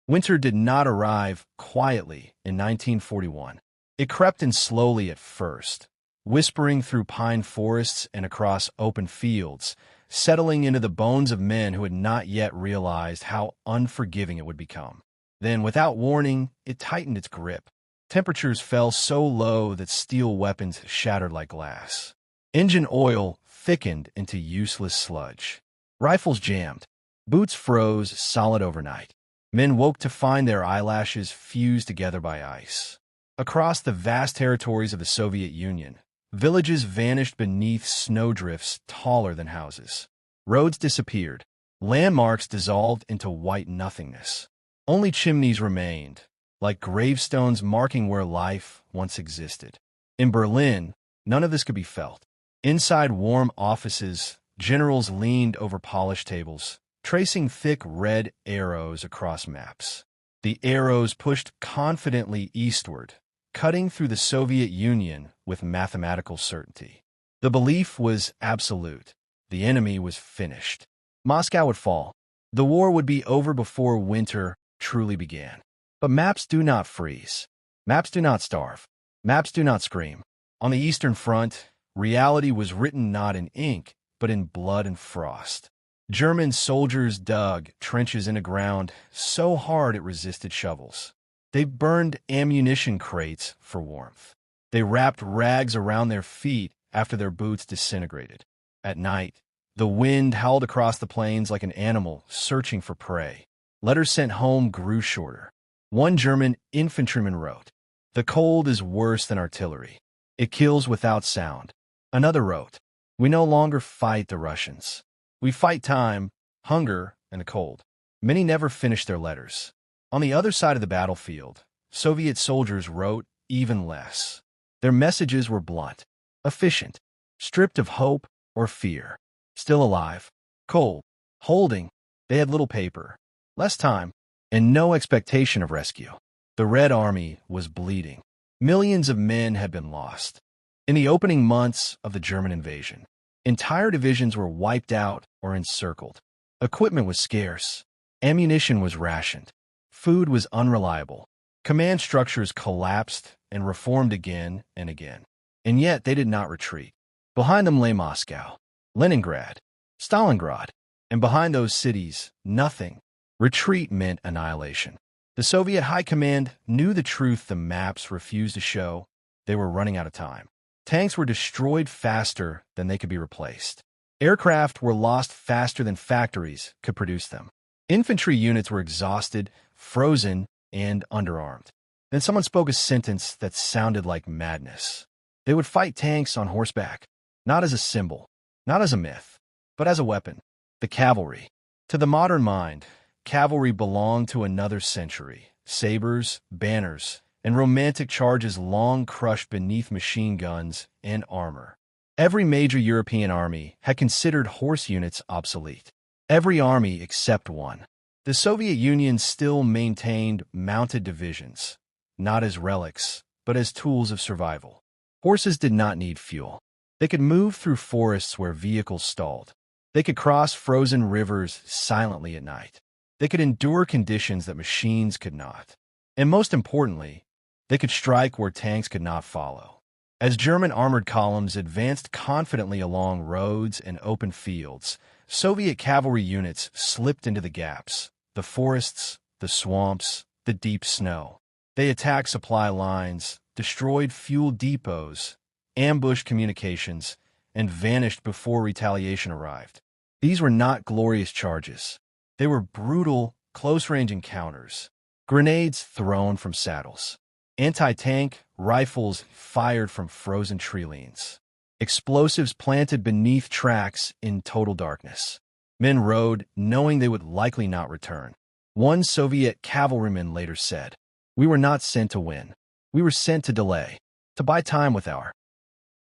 Winter did not arrive quietly in 1941. It crept in slowly at first, whispering through pine forests and across open fields, settling into the bones of men who had not yet realized how unforgiving it would become. Then, without warning, it tightened its grip. Temperatures fell so low that steel weapons shattered like glass. Engine oil thickened into useless sludge. Rifles jammed. Boots froze solid overnight. Men woke to find their eyelashes fused together by ice. Across the vast territories of the Soviet Union, villages vanished beneath snowdrifts taller than houses. Roads disappeared. Landmarks dissolved into white nothingness. Only chimneys remained, like gravestones marking where life once existed. In Berlin, none of this could be felt. Inside warm offices, generals leaned over polished tables, tracing thick red arrows across maps. The arrows pushed confidently eastward, cutting through the Soviet Union with mathematical certainty. The belief was absolute. The enemy was finished. Moscow would fall. The war would be over before winter truly began. But maps do not freeze. Maps do not starve. Maps do not scream. On the Eastern Front, reality was written not in ink, but in blood and frost. German soldiers dug trenches into ground so hard it resisted shovels. They burned ammunition crates for warmth. They wrapped rags around their feet after their boots disintegrated. At night, the wind howled across the plains like an animal searching for prey. Letters sent home grew shorter. One German infantryman wrote, "The cold is worse than artillery. It kills without sound." Another wrote, "We no longer fight the Russians. We fight time, hunger, and the cold." Many never finished their letters. On the other side of the battlefield, Soviet soldiers wrote even less. Their messages were blunt, efficient, stripped of hope or fear. Still alive, cold, holding, they had little paper, less time, and no expectation of rescue. The Red Army was bleeding. Millions of men had been lost. In the opening months of the German invasion, entire divisions were wiped out or encircled. Equipment was scarce. Ammunition was rationed. Food was unreliable. Command structures collapsed and reformed again and again. And yet they did not retreat. Behind them lay Moscow, Leningrad, Stalingrad, and behind those cities, nothing. Retreat meant annihilation. The Soviet High Command knew the truth the maps refused to show. They were running out of time. Tanks were destroyed faster than they could be replaced. Aircraft were lost faster than factories could produce them. Infantry units were exhausted, frozen, and underarmed. Then someone spoke a sentence that sounded like madness. They would fight tanks on horseback, not as a symbol, not as a myth, but as a weapon. The cavalry. To the modern mind, cavalry belonged to another century. Sabers, banners, and romantic charges long crushed beneath machine guns and armor. Every major European army had considered horse units obsolete. Every army except one. The Soviet Union still maintained mounted divisions, not as relics, but as tools of survival. Horses did not need fuel. They could move through forests where vehicles stalled. They could cross frozen rivers silently at night. They could endure conditions that machines could not. And most importantly, they could strike where tanks could not follow. As German armored columns advanced confidently along roads and open fields, Soviet cavalry units slipped into the gaps, the forests, the swamps, the deep snow. They attacked supply lines, destroyed fuel depots, ambushed communications, and vanished before retaliation arrived. These were not glorious charges. They were brutal, close-range encounters. Grenades thrown from saddles. Anti-tank rifles fired from frozen tree liens. Explosives planted beneath tracks in total darkness. Men rode, knowing they would likely not return. One Soviet cavalryman later said, "We were not sent to win. We were sent to delay, to buy time with our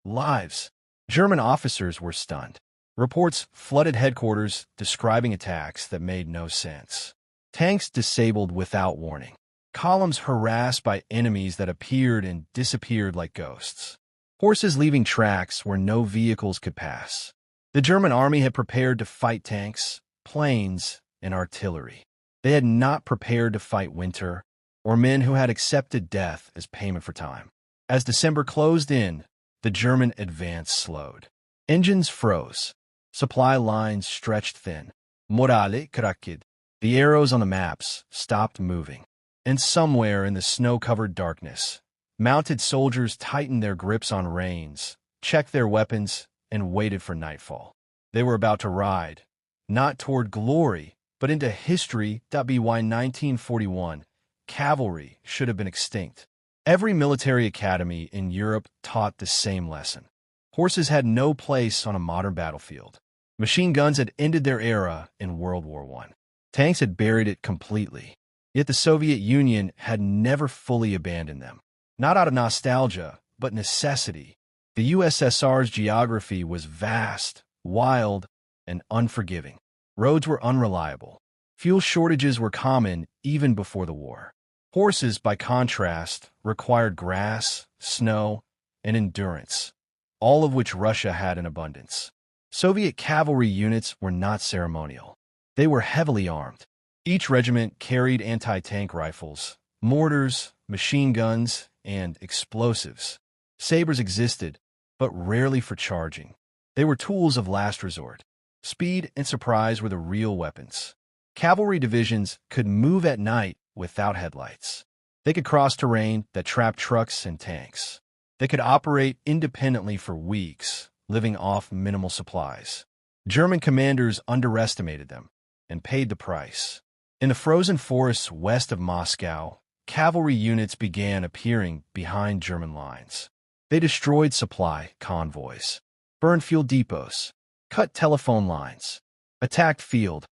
lives." German officers were stunned. Reports flooded headquarters describing attacks that made no sense. Tanks disabled without warning. Columns harassed by enemies that appeared and disappeared like ghosts. Horses leaving tracks where no vehicles could pass. The German army had prepared to fight tanks, planes, and artillery. They had not prepared to fight winter, or men who had accepted death as payment for time. As December closed in, the German advance slowed. Engines froze. Supply lines stretched thin. Morale cracked. The arrows on the maps stopped moving. And somewhere in the snow-covered darkness, mounted soldiers tightened their grips on reins, checked their weapons, and waited for nightfall. They were about to ride, not toward glory, but into history. WWII 1941. Cavalry should have been extinct. Every military academy in Europe taught the same lesson. Horses had no place on a modern battlefield. Machine guns had ended their era in World War I. Tanks had buried it completely. Yet the Soviet Union had never fully abandoned them. Not out of nostalgia, but necessity. The USSR's geography was vast, wild, and unforgiving. Roads were unreliable. Fuel shortages were common even before the war. Horses, by contrast, required grass, snow, and endurance, all of which Russia had in abundance. Soviet cavalry units were not ceremonial. They were heavily armed. Each regiment carried anti-tank rifles, mortars, machine guns, and explosives. Sabers existed, but rarely for charging. They were tools of last resort. Speed and surprise were the real weapons. Cavalry divisions could move at night without headlights. They could cross terrain that trapped trucks and tanks. They could operate independently for weeks, living off minimal supplies. German commanders underestimated them and paid the price. In the frozen forests west of Moscow, cavalry units began appearing behind German lines. They destroyed supply convoys, burned fuel depots, cut telephone lines, attacked field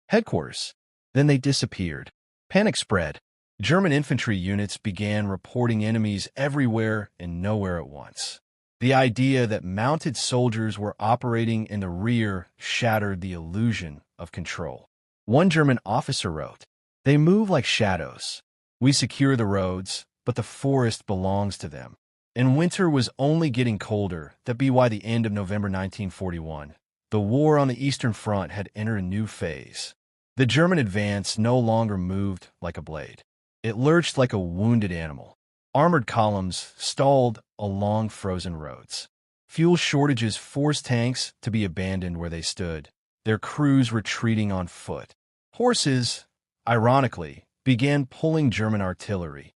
headquarters. Then they disappeared. Panic spread. German infantry units began reporting enemies everywhere and nowhere at once. The idea that mounted soldiers were operating in the rear shattered the illusion of control. One German officer wrote, "They move like shadows. We secure the roads, but the forest belongs to them." And winter was only getting colder. By the end of November 1941, the war on the Eastern Front had entered a new phase. The German advance no longer moved like a blade. It lurched like a wounded animal. Armored columns stalled along frozen roads. Fuel shortages forced tanks to be abandoned where they stood, their crews retreating on foot. Horses, ironically, began pulling German artillery,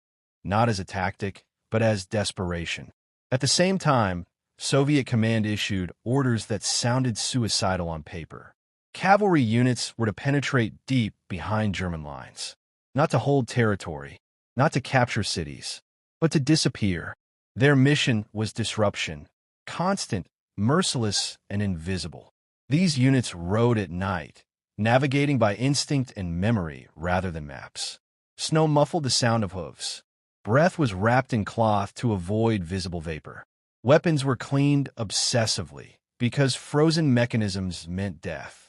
not as a tactic, but as desperation. At the same time, Soviet command issued orders that sounded suicidal on paper. Cavalry units were to penetrate deep behind German lines, not to hold territory, not to capture cities, but to disappear. Their mission was disruption, constant, merciless, and invisible. These units rode at night, navigating by instinct and memory rather than maps. Snow muffled the sound of hooves. Breath was wrapped in cloth to avoid visible vapor. Weapons were cleaned obsessively because frozen mechanisms meant death.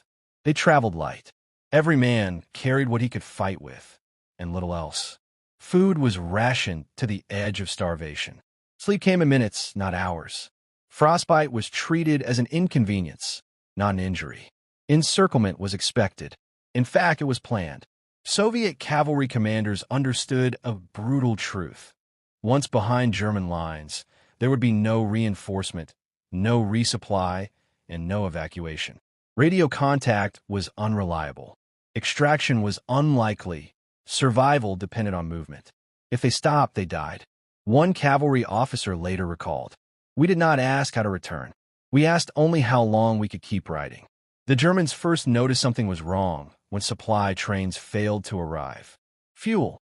They traveled light. Every man carried what he could fight with, and little else. Food was rationed to the edge of starvation. Sleep came in minutes, not hours. Frostbite was treated as an inconvenience, not an injury. Encirclement was expected. In fact, it was planned. Soviet cavalry commanders understood a brutal truth. Once behind German lines, there would be no reinforcement, no resupply, and no evacuation. Radio contact was unreliable. Extraction was unlikely. Survival depended on movement. If they stopped, they died. One cavalry officer later recalled, "We did not ask how to return. We asked only how long we could keep riding." The Germans first noticed something was wrong when supply trains failed to arrive. Fuel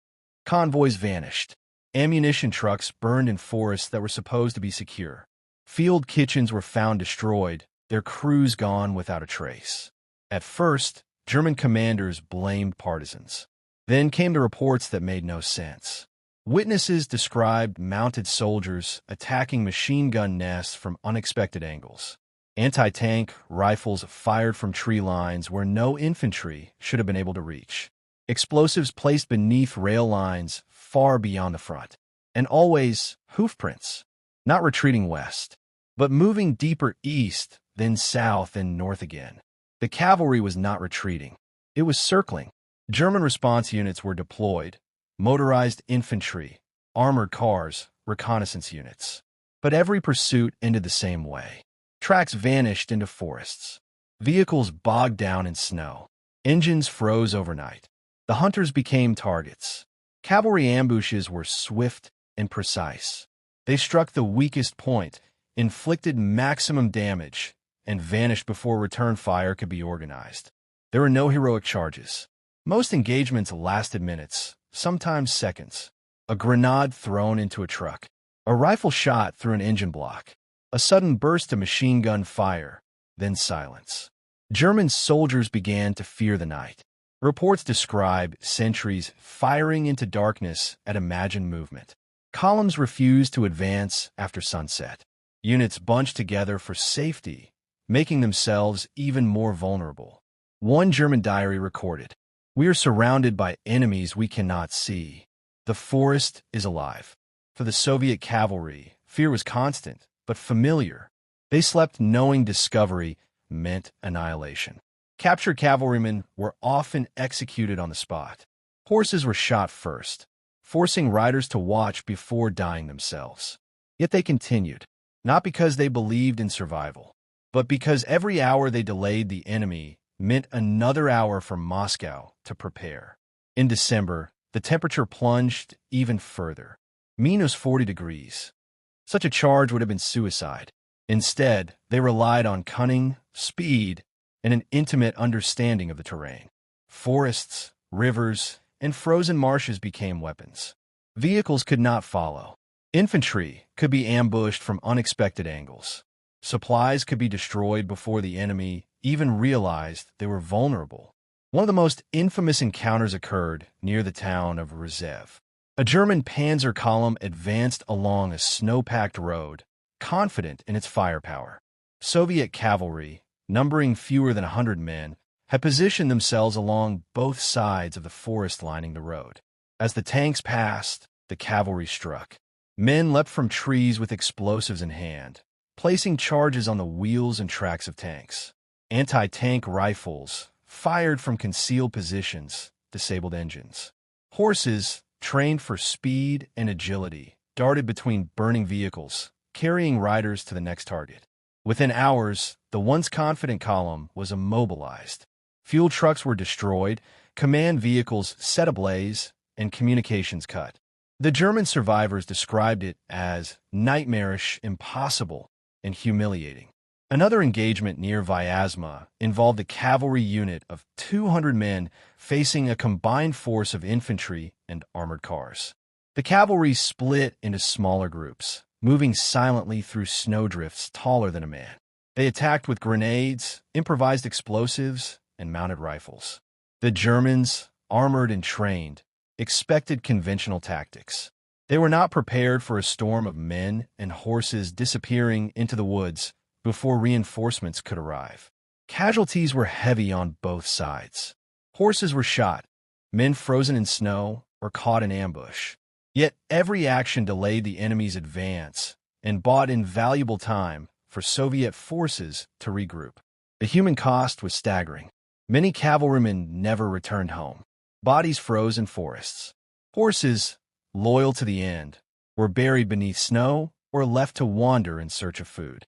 convoys vanished. Ammunition trucks burned in forests that were supposed to be secure. Field kitchens were found destroyed, their crews gone without a trace. At first, German commanders blamed partisans. Then came the reports that made no sense. Witnesses described mounted soldiers attacking machine gun nests from unexpected angles. Anti-tank rifles fired from tree lines where no infantry should have been able to reach. Explosives placed beneath rail lines far beyond the front. And always hoofprints, not retreating west, but moving deeper east, then south and north again. The cavalry was not retreating. It was circling. German response units were deployed, motorized infantry, armored cars, reconnaissance units. But every pursuit ended the same way. Tracks vanished into forests. Vehicles bogged down in snow. Engines froze overnight. The hunters became targets. Cavalry ambushes were swift and precise. They struck the weakest point, inflicted maximum damage, and vanished before return fire could be organized. There were no heroic charges. Most engagements lasted minutes, sometimes seconds. A grenade thrown into a truck. A rifle shot through an engine block. A sudden burst of machine gun fire, then silence. German soldiers began to fear the night. Reports describe sentries firing into darkness at imagined movement. Columns refused to advance after sunset. Units bunched together for safety, making themselves even more vulnerable. One German diary recorded, "We are surrounded by enemies we cannot see. The forest is alive." For the Soviet cavalry, fear was constant, but familiar. They slept knowing discovery meant annihilation. Captured cavalrymen were often executed on the spot. Horses were shot first, forcing riders to watch before dying themselves. Yet they continued, not because they believed in survival, but because every hour they delayed the enemy meant another hour for Moscow to prepare. In December, the temperature plunged even further, -40 degrees. Such a charge would have been suicide. Instead, they relied on cunning, speed, and an intimate understanding of the terrain. Forests, rivers, and frozen marshes became weapons. Vehicles could not follow. Infantry could be ambushed from unexpected angles. Supplies could be destroyed before the enemy even realized they were vulnerable. One of the most infamous encounters occurred near the town of Rzew. A German panzer column advanced along a snow-packed road, confident in its firepower. Soviet cavalry, numbering fewer than 100 men, had positioned themselves along both sides of the forest lining the road. As the tanks passed, the cavalry struck. Men leapt from trees with explosives in hand, placing charges on the wheels and tracks of tanks. Anti-tank rifles, fired from concealed positions, disabled engines. Horses, trained for speed and agility, darted between burning vehicles, carrying riders to the next target. Within hours, the once confident column was immobilized. Fuel trucks were destroyed, command vehicles set ablaze, and communications cut. The German survivors described it as nightmarish, impossible, and humiliating. Another engagement near Vyazma involved a cavalry unit of 200 men facing a combined force of infantry and armored cars. The cavalry split into smaller groups, moving silently through snowdrifts taller than a man. They attacked with grenades, improvised explosives, and mounted rifles. The Germans, armored and trained, expected conventional tactics. They were not prepared for a storm of men and horses disappearing into the woods before reinforcements could arrive. Casualties were heavy on both sides. Horses were shot, men frozen in snow or caught in ambush. Yet every action delayed the enemy's advance and bought invaluable time for Soviet forces to regroup. The human cost was staggering. Many cavalrymen never returned home. Bodies froze in forests. Horses, loyal to the end, were buried beneath snow or left to wander in search of food.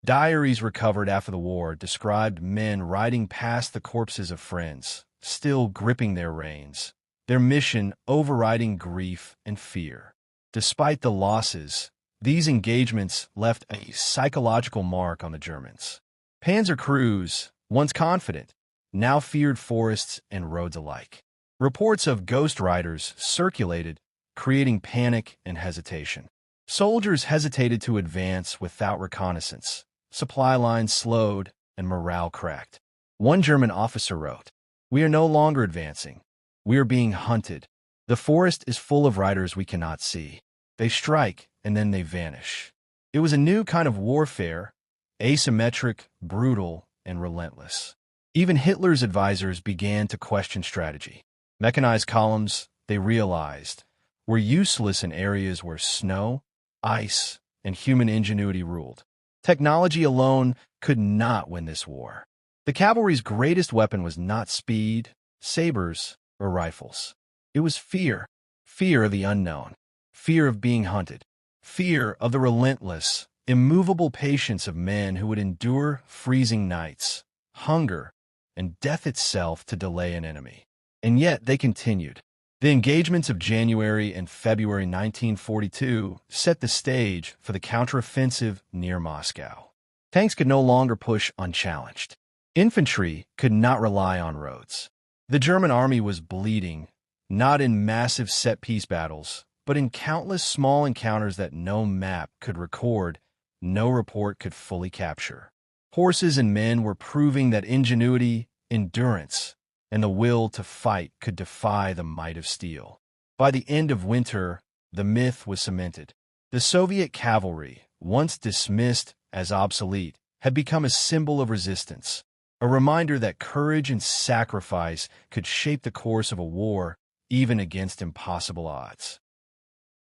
Diaries recovered after the war described men riding past the corpses of friends, still gripping their reins, their mission overriding grief and fear. Despite the losses, these engagements left a psychological mark on the Germans. Panzer crews, once confident, now feared forests and roads alike. Reports of ghost riders circulated, creating panic and hesitation. Soldiers hesitated to advance without reconnaissance. Supply lines slowed, and morale cracked. One German officer wrote, "We are no longer advancing. We are being hunted. The forest is full of riders we cannot see. They strike, and then they vanish." It was a new kind of warfare, asymmetric, brutal, and relentless. Even Hitler's advisors began to question strategy. Mechanized columns, they realized, were useless in areas where snow, ice, and human ingenuity ruled. Technology alone could not win this war. The cavalry's greatest weapon was not speed, sabers, or rifles. It was fear. Fear of the unknown. Fear of being hunted. Fear of the relentless, immovable patience of men who would endure freezing nights, hunger, and death itself to delay an enemy. And yet they continued. The engagements of January and February 1942 set the stage for the counteroffensive near Moscow. Tanks could no longer push unchallenged. Infantry could not rely on roads. The German army was bleeding, not in massive set-piece battles, but in countless small encounters that no map could record, no report could fully capture. Horses and men were proving that ingenuity, endurance, and the will to fight could defy the might of steel. By the end of winter, the myth was cemented. The Soviet cavalry, once dismissed as obsolete, had become a symbol of resistance, a reminder that courage and sacrifice could shape the course of a war, even against impossible odds.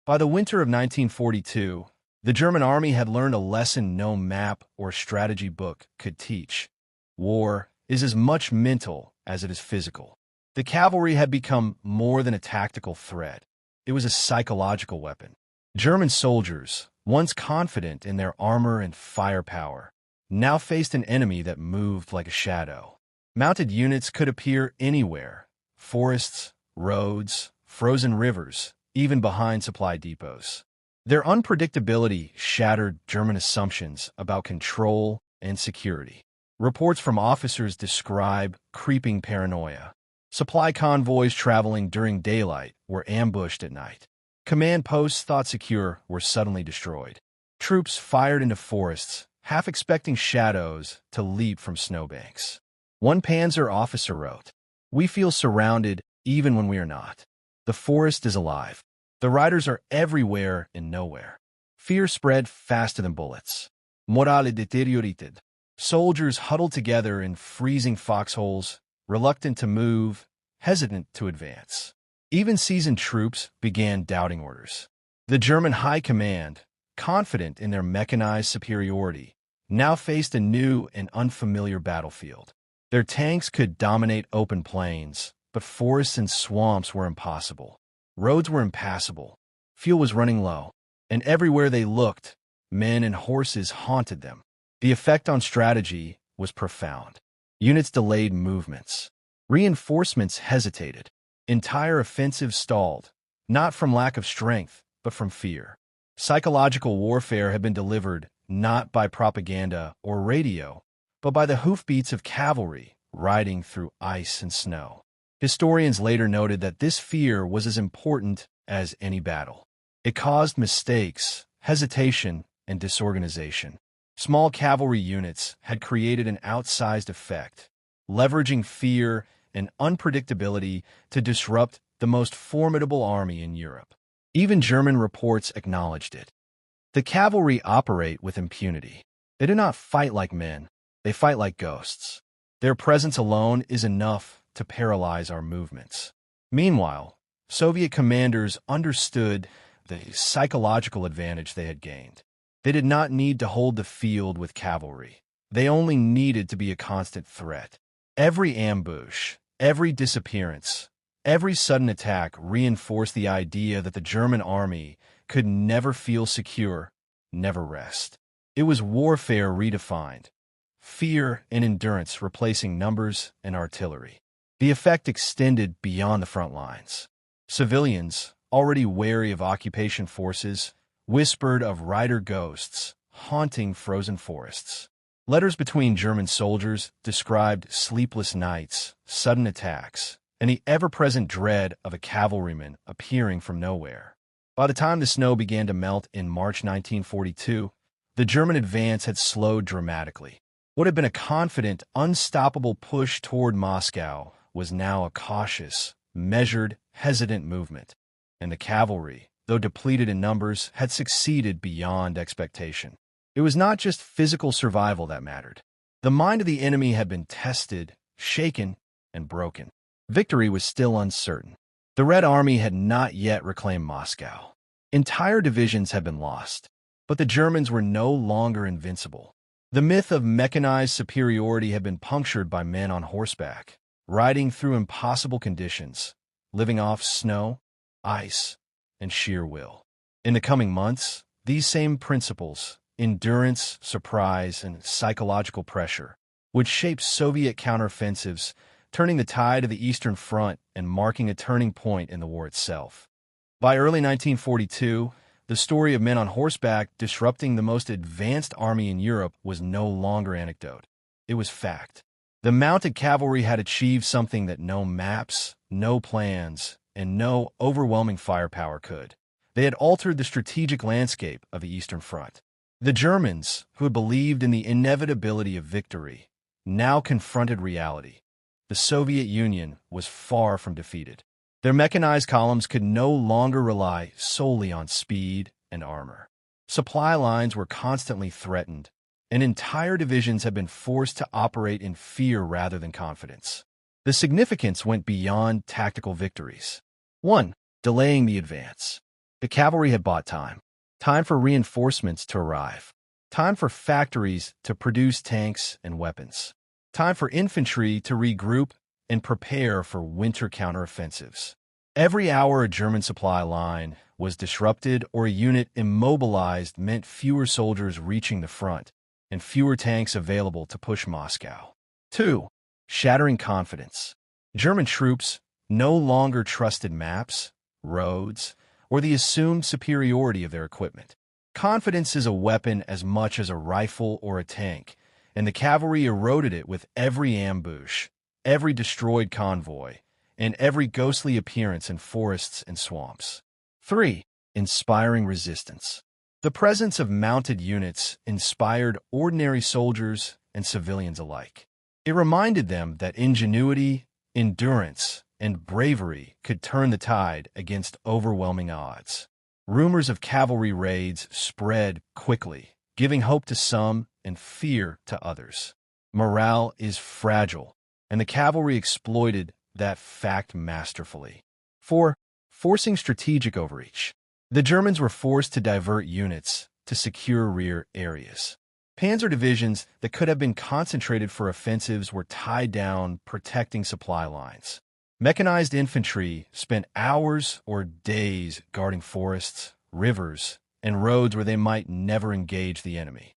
By the winter of 1942, the German army had learned a lesson no map or strategy book could teach. War is as much mental as it is physical. The cavalry had become more than a tactical threat. It was a psychological weapon. German soldiers, once confident in their armor and firepower, now faced an enemy that moved like a shadow. Mounted units could appear anywhere: forests, roads, frozen rivers, even behind supply depots. Their unpredictability shattered German assumptions about control and security. Reports from officers describe creeping paranoia. Supply convoys traveling during daylight were ambushed at night. Command posts thought secure were suddenly destroyed. Troops fired into forests, half expecting shadows to leap from snowbanks. One panzer officer wrote, "We feel surrounded even when we are not. The forest is alive. The riders are everywhere and nowhere." Fear spread faster than bullets. Morale deteriorated. Soldiers huddled together in freezing foxholes, reluctant to move, hesitant to advance. Even seasoned troops began doubting orders. The German high command, confident in their mechanized superiority, now faced a new and unfamiliar battlefield. Their tanks could dominate open plains, but forests and swamps were impossible. Roads were impassable. Fuel was running low, and everywhere they looked, men and horses haunted them. The effect on strategy was profound. Units delayed movements. Reinforcements hesitated. Entire offensives stalled, not from lack of strength, but from fear. Psychological warfare had been delivered not by propaganda or radio, but by the hoofbeats of cavalry riding through ice and snow. Historians later noted that this fear was as important as any battle. It caused mistakes, hesitation, and disorganization. Small cavalry units had created an outsized effect, leveraging fear and unpredictability to disrupt the most formidable army in Europe. Even German reports acknowledged it. The cavalry operate with impunity. They do not fight like men, they fight like ghosts. Their presence alone is enough to paralyze our movements. Meanwhile, Soviet commanders understood the psychological advantage they had gained. They did not need to hold the field with cavalry. They only needed to be a constant threat. Every ambush, every disappearance, every sudden attack reinforced the idea that the German army could never feel secure, never rest. It was warfare redefined, fear and endurance replacing numbers and artillery. The effect extended beyond the front lines. Civilians, already wary of occupation forces, whispered of rider ghosts haunting frozen forests. Letters between German soldiers described sleepless nights, sudden attacks, and the ever-present dread of a cavalryman appearing from nowhere. By the time the snow began to melt in March 1942, the German advance had slowed dramatically. What had been a confident, unstoppable push toward Moscow was now a cautious, measured, hesitant movement, and the cavalry, though depleted in numbers, had succeeded beyond expectation. It was not just physical survival that mattered. The mind of the enemy had been tested, shaken, and broken. Victory was still uncertain. The Red Army had not yet reclaimed Moscow. Entire divisions had been lost, but the Germans were no longer invincible. The myth of mechanized superiority had been punctured by men on horseback, riding through impossible conditions, living off snow, ice, and sheer will. In the coming months, these same principles, endurance, surprise, and psychological pressure, would shape Soviet counteroffensives, turning the tide of the Eastern Front and marking a turning point in the war itself. By early 1942, the story of men on horseback disrupting the most advanced army in Europe was no longer anecdote. It was fact. The mounted cavalry had achieved something that no maps, no plans, and no overwhelming firepower could. They had altered the strategic landscape of the Eastern Front. The Germans, who had believed in the inevitability of victory, now confronted reality. The Soviet Union was far from defeated. Their mechanized columns could no longer rely solely on speed and armor. Supply lines were constantly threatened, and entire divisions had been forced to operate in fear rather than confidence. The significance went beyond tactical victories. 1. Delaying the advance. The cavalry had bought time. Time for reinforcements to arrive. Time for factories to produce tanks and weapons. Time for infantry to regroup and prepare for winter counteroffensives. Every hour a German supply line was disrupted or a unit immobilized meant fewer soldiers reaching the front and fewer tanks available to push Moscow. 2. Shattering confidence. German troops no longer trusted maps, roads, or the assumed superiority of their equipment. Confidence is a weapon as much as a rifle or a tank, and the cavalry eroded it with every ambush, every destroyed convoy, and every ghostly appearance in forests and swamps. 3. Inspiring resistance. The presence of mounted units inspired ordinary soldiers and civilians alike. It reminded them that ingenuity, endurance, and bravery could turn the tide against overwhelming odds. Rumors of cavalry raids spread quickly, giving hope to some and fear to others. Morale is fragile, and the cavalry exploited that fact masterfully. 4. Forcing strategic overreach. The Germans were forced to divert units to secure rear areas. Panzer divisions that could have been concentrated for offensives were tied down, protecting supply lines. Mechanized infantry spent hours or days guarding forests, rivers, and roads where they might never engage the enemy.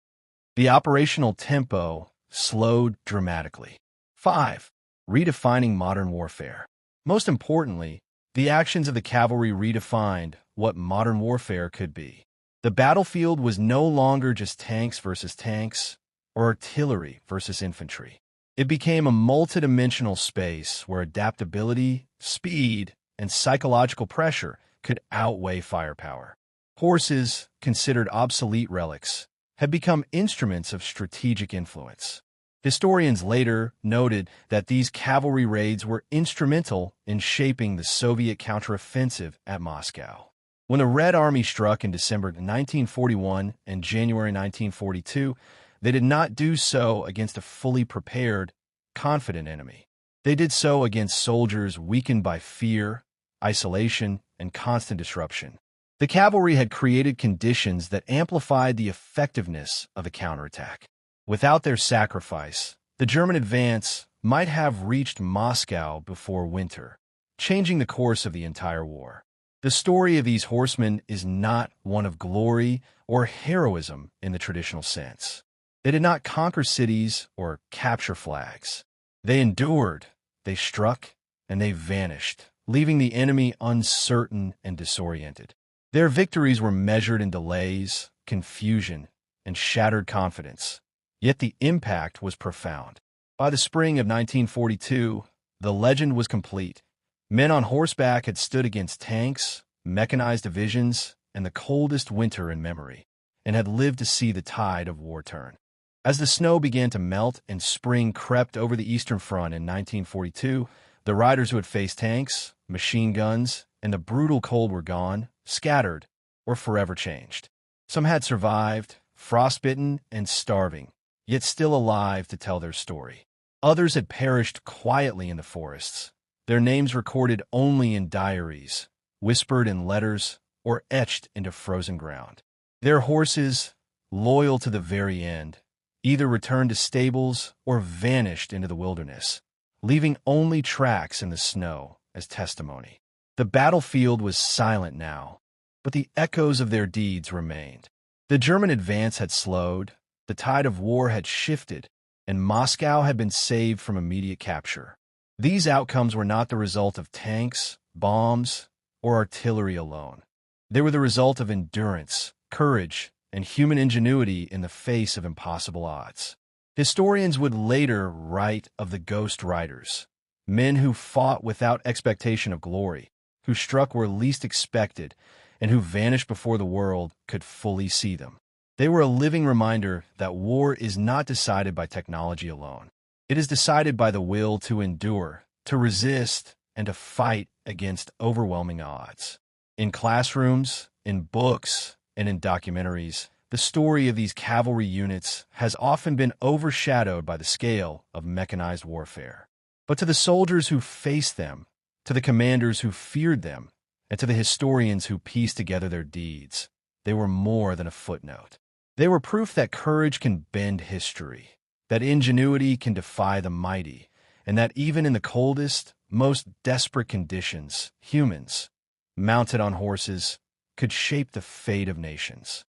The operational tempo slowed dramatically. 5. Redefining modern warfare. Most importantly, the actions of the cavalry redefined what modern warfare could be. The battlefield was no longer just tanks versus tanks or artillery versus infantry. It became a multidimensional space where adaptability, speed, and psychological pressure could outweigh firepower. Horses, considered obsolete relics, had become instruments of strategic influence. Historians later noted that these cavalry raids were instrumental in shaping the Soviet counteroffensive at Moscow. When the Red Army struck in December 1941 and January 1942, they did not do so against a fully prepared, confident enemy. They did so against soldiers weakened by fear, isolation, and constant disruption. The cavalry had created conditions that amplified the effectiveness of a counterattack. Without their sacrifice, the German advance might have reached Moscow before winter, changing the course of the entire war. The story of these horsemen is not one of glory or heroism in the traditional sense. They did not conquer cities or capture flags. They endured, they struck, and they vanished, leaving the enemy uncertain and disoriented. Their victories were measured in delays, confusion, and shattered confidence, yet the impact was profound. By the spring of 1942, the legend was complete. Men on horseback had stood against tanks, mechanized divisions, and the coldest winter in memory, and had lived to see the tide of war turn. As the snow began to melt and spring crept over the Eastern Front in 1942, the riders who had faced tanks, machine guns, and the brutal cold were gone, scattered, or forever changed. Some had survived, frostbitten and starving, yet still alive to tell their story. Others had perished quietly in the forests, their names recorded only in diaries, whispered in letters, or etched into frozen ground. Their horses, loyal to the very end, either returned to stables or vanished into the wilderness, leaving only tracks in the snow as testimony. The battlefield was silent now, but the echoes of their deeds remained. The German advance had slowed, the tide of war had shifted, and Moscow had been saved from immediate capture. These outcomes were not the result of tanks, bombs, or artillery alone. They were the result of endurance, courage, and human ingenuity in the face of impossible odds. Historians would later write of the Ghost Riders, men who fought without expectation of glory, who struck where least expected, and who vanished before the world could fully see them. They were a living reminder that war is not decided by technology alone. It is decided by the will to endure, to resist, and to fight against overwhelming odds. In classrooms, in books, and in documentaries, the story of these cavalry units has often been overshadowed by the scale of mechanized warfare. But to the soldiers who faced them, to the commanders who feared them, and to the historians who pieced together their deeds, they were more than a footnote. They were proof that courage can bend history, that ingenuity can defy the mighty, and that even in the coldest, most desperate conditions, humans, mounted on horses, could shape the fate of nations.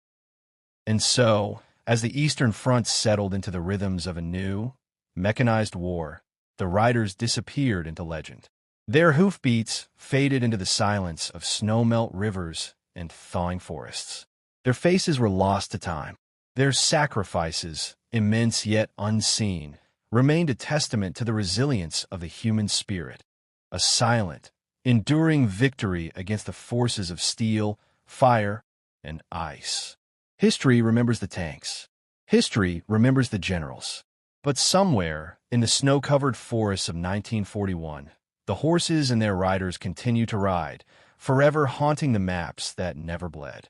And so, as the Eastern Front settled into the rhythms of a new, mechanized war, the riders disappeared into legend. Their hoofbeats faded into the silence of snow-melt rivers and thawing forests. Their faces were lost to time. Their sacrifices, immense yet unseen, remained a testament to the resilience of the human spirit, a silent, enduring victory against the forces of steel, fire, and ice. History remembers the tanks. History remembers the generals. But somewhere in the snow-covered forests of 1941, the horses and their riders continue to ride, forever haunting the maps that never bled.